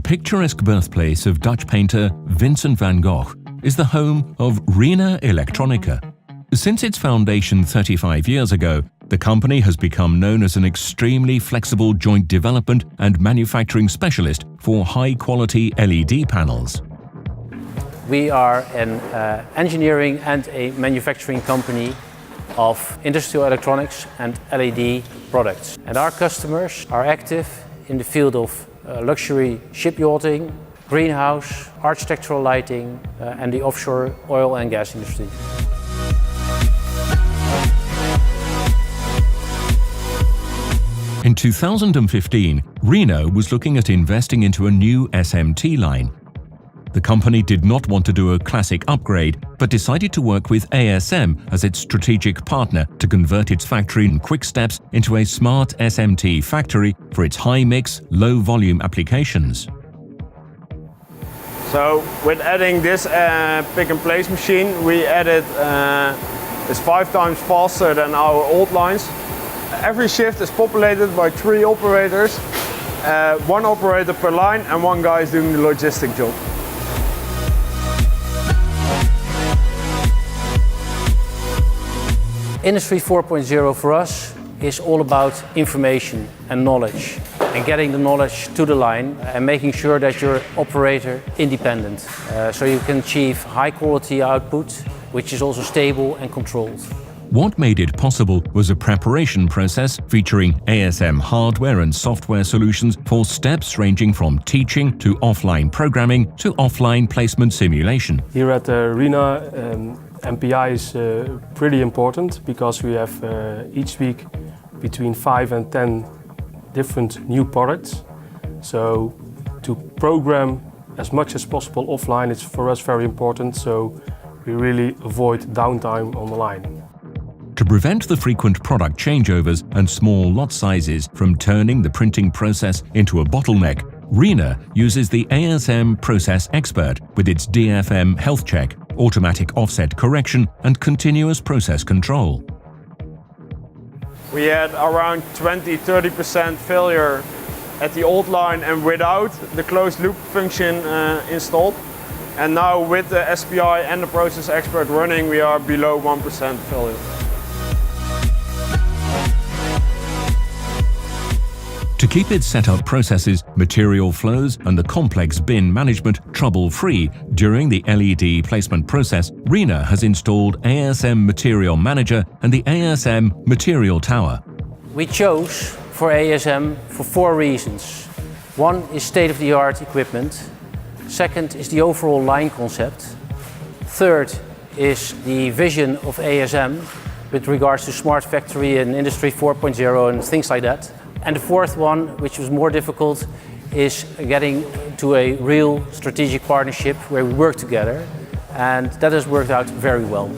picturesque birthplace of Dutch painter Vincent van Gogh is the home of RENA Electronica. Since its foundation 35 years ago, the company has become known as an extremely flexible joint development and manufacturing specialist for high-quality LED panels. We are an engineering and a manufacturing company of industrial electronics and LED products. And our customers are active in the field of luxury shipyachting, greenhouse, architectural lighting and the offshore oil and gas industry. In 2015, RENA was looking at investing into a new SMT line. The company did not want to do a classic upgrade, but decided to work with ASM as its strategic partner to convert its factory in quick steps into a smart SMT factory for its high-mix, low-volume applications. So, with adding this pick-and-place machine, we added it's 5 times faster than our old lines. Every shift is populated by 3 operators, 1 operator per line, and 1 guy is doing the logistic job. Industry 4.0 for us is all about information and knowledge, and getting the knowledge to the line and making sure that you're operator independent, so you can achieve high quality output, which is also stable and controlled. What made it possible was a preparation process featuring ASM hardware and software solutions for steps ranging from teaching to offline programming to offline placement simulation. Here at RENA, MPI is pretty important because we have each week between 5 and 10 different new products. So to program as much as possible offline is for us very important, so we really avoid downtime on the line. To prevent the frequent product changeovers and small lot sizes from turning the printing process into a bottleneck, RENA uses the ASM Process Expert with its DFM health check, automatic offset correction and continuous process control. We had around 20–30% failure at the old line and without the closed loop function installed. And now with the SPI and the Process Expert running, we are below 1% failure. To keep its setup processes, material flows and the complex bin management trouble-free during the LED placement process, RENA has installed ASM Material Manager and the ASM Material Tower. We chose for ASM for 4 reasons. 1 is state-of-the-art equipment. 2nd is the overall line concept. 3rd is the vision of ASM with regards to smart factory and Industry 4.0 and things like that. And the 4th one, which was more difficult, is getting to a real strategic partnership where we work together, and that has worked out very well.